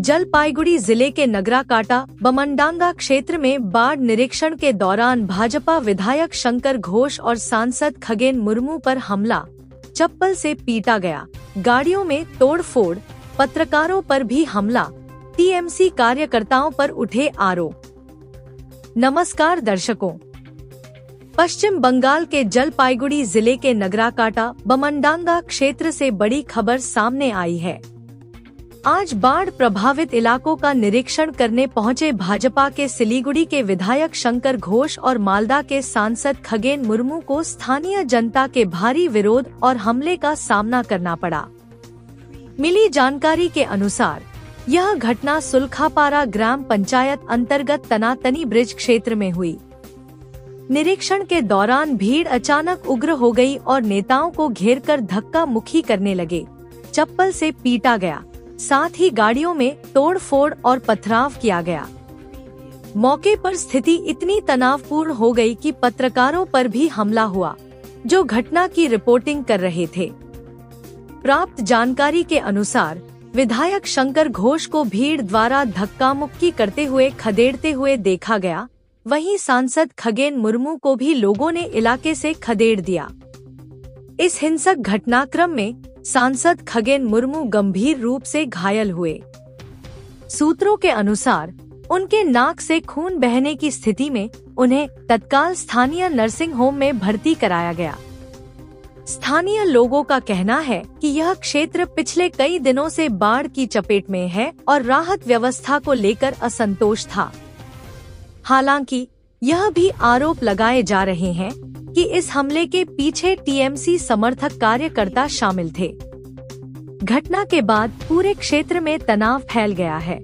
जलपाईगुड़ी जिले के नगराकाटा बमंडांगा क्षेत्र में बाढ़ निरीक्षण के दौरान भाजपा विधायक शंकर घोष और सांसद खगेन मुर्मू पर हमला, चप्पल से पीटा गया, गाड़ियों में तोड़फोड़, पत्रकारों पर भी हमला, टीएमसी कार्यकर्ताओं पर उठे आरोप। नमस्कार दर्शकों, पश्चिम बंगाल के जलपाईगुड़ी जिले के नगराकाटा बमंडांगा क्षेत्र से बड़ी खबर सामने आई है। आज बाढ़ प्रभावित इलाकों का निरीक्षण करने पहुंचे भाजपा के सिलीगुड़ी के विधायक शंकर घोष और मालदा के सांसद खगेन मुर्मू को स्थानीय जनता के भारी विरोध और हमले का सामना करना पड़ा। मिली जानकारी के अनुसार यह घटना सुलखापारा ग्राम पंचायत अंतर्गत तनातनी ब्रिज क्षेत्र में हुई। निरीक्षण के दौरान भीड़ अचानक उग्र हो गई और नेताओं को घेरकर धक्का मुक्की करने लगे, चप्पल से पीटा गया, साथ ही गाड़ियों में तोड़फोड़ और पथराव किया गया। मौके पर स्थिति इतनी तनावपूर्ण हो गई कि पत्रकारों पर भी हमला हुआ, जो घटना की रिपोर्टिंग कर रहे थे। प्राप्त जानकारी के अनुसार विधायक शंकर घोष को भीड़ द्वारा धक्का मुक्की करते हुए खदेड़ते हुए देखा गया, वहीं सांसद खगेन मुर्मू को भी लोगों ने इलाके से खदेड़ दिया। इस हिंसक घटनाक्रम में सांसद खगेन मुर्मू गंभीर रूप से घायल हुए। सूत्रों के अनुसार उनके नाक से खून बहने की स्थिति में उन्हें तत्काल स्थानीय नर्सिंग होम में भर्ती कराया गया। स्थानीय लोगों का कहना है कि यह क्षेत्र पिछले कई दिनों से बाढ़ की चपेट में है और राहत व्यवस्था को लेकर असंतोष था। हालांकि यह भी आरोप लगाए जा रहे हैं कि इस हमले के पीछे टीएमसी समर्थक कार्यकर्ता शामिल थे। घटना के बाद पूरे क्षेत्र में तनाव फैल गया है।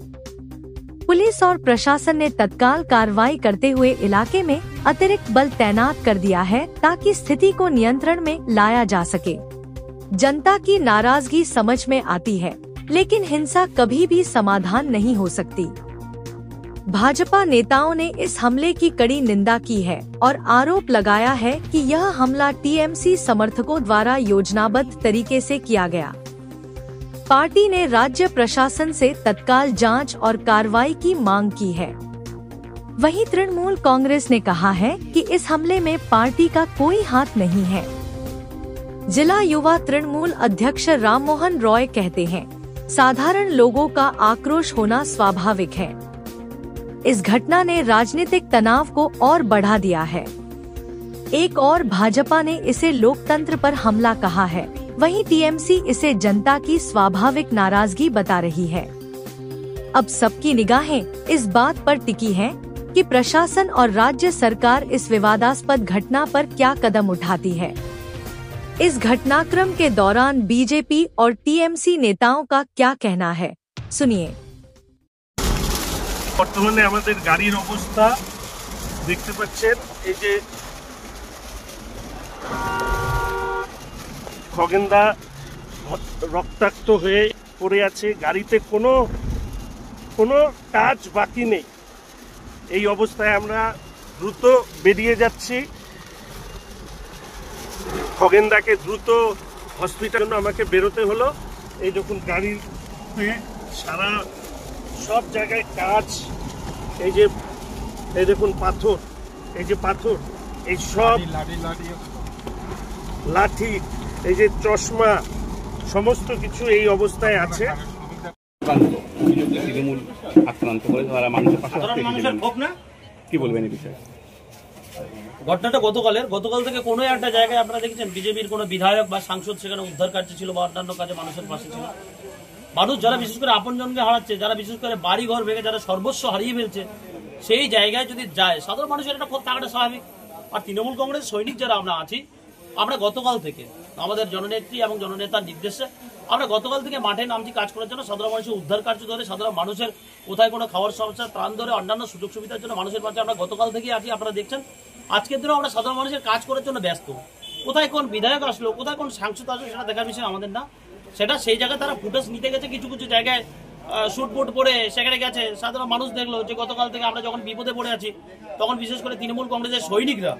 पुलिस और प्रशासन ने तत्काल कार्रवाई करते हुए इलाके में अतिरिक्त बल तैनात कर दिया है ताकि स्थिति को नियंत्रण में लाया जा सके। जनता की नाराजगी समझ में आती है, लेकिन हिंसा कभी भी समाधान नहीं हो सकती। भाजपा नेताओं ने इस हमले की कड़ी निंदा की है और आरोप लगाया है कि यह हमला टीएमसी समर्थकों द्वारा योजनाबद्ध तरीके से किया गया। पार्टी ने राज्य प्रशासन से तत्काल जांच और कार्रवाई की मांग की है। वहीं तृणमूल कांग्रेस ने कहा है कि इस हमले में पार्टी का कोई हाथ नहीं है। जिला युवा तृणमूल अध्यक्ष राममोहन रॉय कहते हैं, साधारण लोगों का आक्रोश होना स्वाभाविक है। इस घटना ने राजनीतिक तनाव को और बढ़ा दिया है। एक और भाजपा ने इसे लोकतंत्र पर हमला कहा है, वहीं टीएमसी इसे जनता की स्वाभाविक नाराजगी बता रही है। अब सबकी निगाहें इस बात पर टिकी हैं कि प्रशासन और राज्य सरकार इस विवादास्पद घटना पर क्या कदम उठाती है। इस घटनाक्रम के दौरान बीजेपी और टीएमसी नेताओं का क्या कहना है, सुनिए। বর্তমানে আমাদের গাড়ির অবস্থা দেখতে পাচ্ছেন, এই যে খগেনদা রক্তাক্ত হয়ে পড়ে আছে, গাড়িতে কোনো কাজ বাকি নেই। এই অবস্থায় আমরা দ্রুত বেরিয়ে যাচ্ছি। খগেনদাকে দ্রুত হসপিটালে আমাকে বেরোতে হলো। এই দেখুন গাড়িতে সারা সব জায়গায় কাজ, এই দেখুন পাথর, এই যে পাথর, এই সব লাঠি, এই যে চশমা, সমস্ত কিছু এই অবস্থায় আছে। তৃণমূল আক্রান্ত করে তারা মানুষের পাশে কি বলবেন এই বিষয়ে? ঘটনাটা গতকাল থেকে কোনো একটা জায়গায় আপনারা দেখেছেন বিজেপির কোনো বিধায়ক বা সাংসদ সেখানে উদ্ধার কার্য ছিল বা অন্যান্য কাজে মানুষের পাশে ছিল। মানুষ যারা বিশেষ করে আপনজনকে হারাচ্ছে, যারা বিশেষ করে বাড়ি ঘর ভেঙে যারা সর্বস্ব হারিয়ে ফেলছে, সেই জায়গায় যদি যায় সাধারণ মানুষের একটা ক্ষোভ থাকাটা স্বাভাবিক। আর তৃণমূল কংগ্রেস সৈনিক যারা আমরা আছি, আমরা গতকাল থেকে আমাদের জননেত্রী এবং জননেতার নির্দেশে আমরা গতকাল থেকে মাঠে নামছি কাজ করার জন্য, সাধারণ মানুষের উদ্ধার কার্য ধরে, সাধারণ মানুষের কোথায় কোনো খাওয়ার সমস্যা ত্রাণ ধরে, অন্যান্য সুযোগ সুবিধার জন্য মানুষের পাশে আমরা গতকাল থেকে আছি। আপনারা দেখছেন আজকের দিনেও আমরা সাধারণ মানুষের কাজ করার জন্য ব্যস্ত। কোথায় কোন বিধায়ক আসলো, কোথায় কোন সাংসদ আসলো সেটা দেখার বিষয় আমাদের না, সেটা সেই জায়গায় তারা ফুটেজ নিতে গেছে, কিছু কিছু জায়গায় শুটবুট পরে সেখানে গেছে। সাধারণ মানুষ দেখলো যে গতকাল থেকে আমরা যখন বিপদে পড়ে আছি তখন বিশেষ করে তৃণমূল কংগ্রেসের সৈনিকরা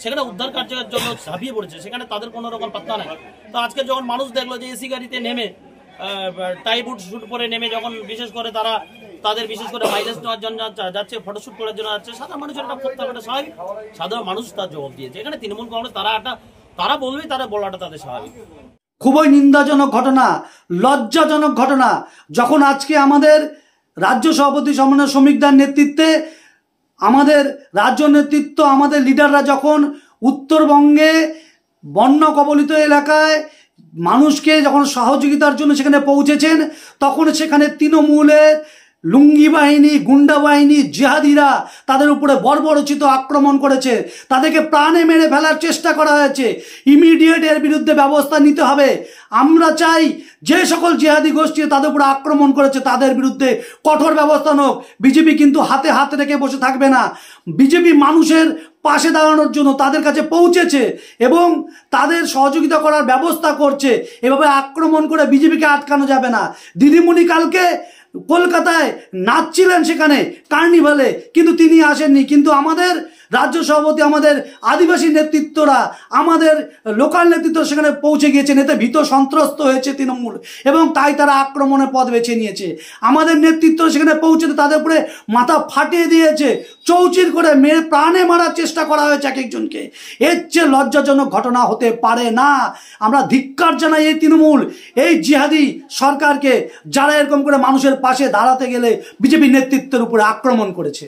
সেখানে উদ্ধার কার্যের জন্য ঝাঁপিয়ে পড়েছে, সেখানে তাদের কোনো রকম পাত্তা নাই। তো আজকে যখন মানুষ দেখলো যে এসি গাড়িতে নেমে টাই বুট শুট পরে নেমে যখন বিশেষ করে তারা তাদের বিশেষ করে মাইলেজ নেওয়ার জন্য যাচ্ছে, ফটোশুট করার জন্য যাচ্ছে, সাধারণ মানুষের একটা ক্ষোভ থাকাটা স্বাভাবিক। সাধারণ মানুষ তার জবাব দিয়েছে। এখানে তৃণমূল কংগ্রেস তারা বলবে, তারা বলাটা তাদের স্বাভাবিক। খুবই নিন্দাজনক ঘটনা, লজ্জাজনক ঘটনা, যখন আজকে আমাদের রাজ্য সভাপতি সমন্বয় শ্রমিকদের নেতৃত্বে আমাদের রাজ্য নেতৃত্ব, আমাদের লিডাররা যখন উত্তরবঙ্গে বন্যা কবলিত এলাকায় মানুষকে যখন সহযোগিতার জন্য সেখানে পৌঁছেছেন, তখন সেখানে তৃণমূলের লুঙ্গি বাহিনী, গুন্ডা বাহিনী, জিহাদিরা তাদের উপরে বর্বরচিত আক্রমণ করেছে, তাদেরকে প্রাণে মেরে ফেলার চেষ্টা করা হয়েছে। ইমিডিয়েট এর বিরুদ্ধে ব্যবস্থা নিতে হবে। আমরা চাই যে সকল জিহাদি গোষ্ঠী তাদের উপরে আক্রমণ করেছে তাদের বিরুদ্ধে কঠোর ব্যবস্থা হোক। বিজেপি কিন্তু হাতে হাত রেখে বসে থাকবে না। বিজেপি মানুষের পাশে দাঁড়ানোর জন্য তাদের কাছে পৌঁছেছে এবং তাদের সহযোগিতা করার ব্যবস্থা করছে। এভাবে আক্রমণ করে বিজেপিকে আটকানো যাবে না। দিদিমণি কালকে কলকাতায় নাচছিলেন সেখানে কার্নিভালে, কিন্তু তিনি আসেননি। কিন্তু আমাদের রাজ্য সভাপতি, আমাদের আদিবাসী নেতৃত্বরা, আমাদের লোকাল নেতৃত্ব সেখানে পৌঁছে গিয়েছেন। এতে ভীত সন্ত্রস্ত হয়েছে তৃণমূল এবং তাই তারা আক্রমণের পথ বেছে নিয়েছে। আমাদের নেতৃত্ব সেখানে পৌঁছে তাদের উপরে মাথা ফাটিয়ে দিয়েছে, চৌচির করে মেরে প্রাণে মারার চেষ্টা করা হয়েছে এক একজনকে। এর চেয়ে লজ্জাজনক ঘটনা হতে পারে না। আমরা ধিক্কার জানাই এই তৃণমূল, এই জিহাদি সরকারকে, যারা এরকম করে মানুষের পাশে দাঁড়াতে গেলে বিজেপি নেতৃত্বের উপরে আক্রমণ করেছে।